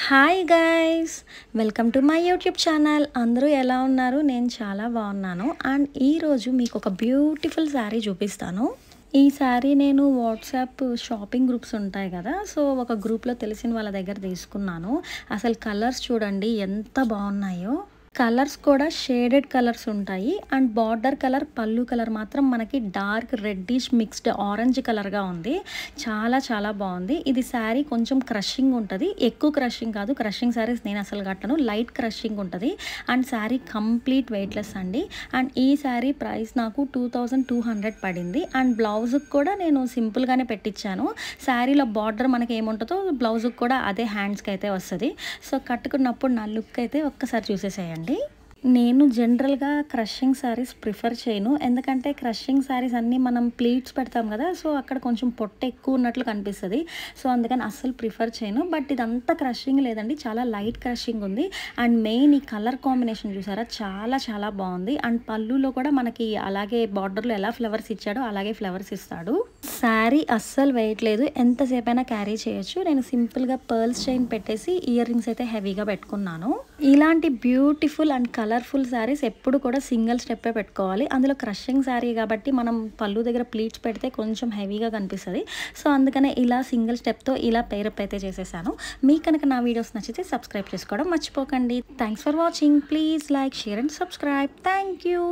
Hi guys, welcome to my YouTube channel. అందరూ ఎలా ఉన్నారు? నేను చాలా బాగున్నాను. అండ్ ఈరోజు మీకు ఒక బ్యూటిఫుల్ శారీ చూపిస్తాను. ఈ శారీ నేను వాట్సాప్ షాపింగ్ గ్రూప్స్ ఉంటాయి కదా, సో ఒక గ్రూప్లో తెలిసిన వాళ్ళ దగ్గర తీసుకున్నాను. అసలు కలర్స్ చూడండి ఎంత బాగున్నాయో. కలర్స్ కూడా షేడెడ్ కలర్స్ ఉంటాయి. అండ్ బార్డర్ కలర్, పళ్ళు కలర్ మాత్రం మనకి డార్క్ రెడ్డిష్ మిక్స్డ్ ఆరెంజ్ కలర్గా ఉంది. చాలా చాలా బాగుంది. ఇది శారీ కొంచెం క్రషింగ్ ఉంటుంది, ఎక్కువ క్రషింగ్ కాదు. క్రషింగ్ శారీస్ నేను అసలు కట్టను, లైట్ క్రషింగ్ ఉంటుంది. అండ్ శారీ కంప్లీట్ వెయిట్లెస్ అండి. అండ్ ఈ శారీ ప్రైస్ నాకు 2200 పడింది. అండ్ బ్లౌజ్కి కూడా నేను సింపుల్గానే పెట్టించాను. శారీలో బార్డర్ మనకి ఏముంటుందో బ్లౌజ్కి కూడా అదే హ్యాండ్స్కి అయితే వస్తుంది. సో కట్టుకున్నప్పుడు నా లుక్ అయితే ఒక్కసారి చూసేసేయండి. నేను జనరల్గా క్రషింగ్ శారీస్ ప్రిఫర్ చేయను, ఎందుకంటే క్రషింగ్ శారీస్ అన్నీ మనం ప్లీట్స్ పెడతాం కదా, సో అక్కడ కొంచెం పొట్ట ఎక్కువ ఉన్నట్లు కనిపిస్తుంది. సో అందుకని అస్సలు ప్రిఫర్ చేయను. బట్ ఇదంతా క్రషింగ్ లేదండి, చాలా లైట్ క్రషింగ్ ఉంది. అండ్ మెయిన్ ఈ కలర్ కాంబినేషన్ చూసారా, చాలా చాలా బాగుంది. అండ్ పళ్ళులో కూడా మనకి అలాగే బార్డర్లో ఎలా ఫ్లవర్స్ ఇచ్చాడో అలాగే ఫ్లవర్స్ ఇస్తాడు. శారీ అస్సలు వెయిట్ లేదు, ఎంతసేపు అయినా క్యారీ చేయొచ్చు. నేను సింపుల్గా పర్ల్స్ చైన్ పెట్టేసి ఇయర్ రింగ్స్ అయితే హెవీగా పెట్టుకున్నాను. ఇలాంటి బ్యూటిఫుల్ అండ్ కలర్ఫుల్ శారీస్ ఎప్పుడు కూడా సింగిల్ స్టెప్పే పెట్టుకోవాలి. అందులో క్రషింగ్ శారీ కాబట్టి మనం పళ్ళు దగ్గర ప్లీట్స్ పెడితే కొంచెం హెవీగా కనిపిస్తుంది. సో అందుకనే ఇలా సింగిల్ స్టెప్తో ఇలా పేరప్ అయితే చేసేసాను. మీకు కనుక నా వీడియోస్ నచ్చితే సబ్స్క్రైబ్ చేసుకోవడం మర్చిపోకండి. Thanks for watching. Please like, share and subscribe. Thank you.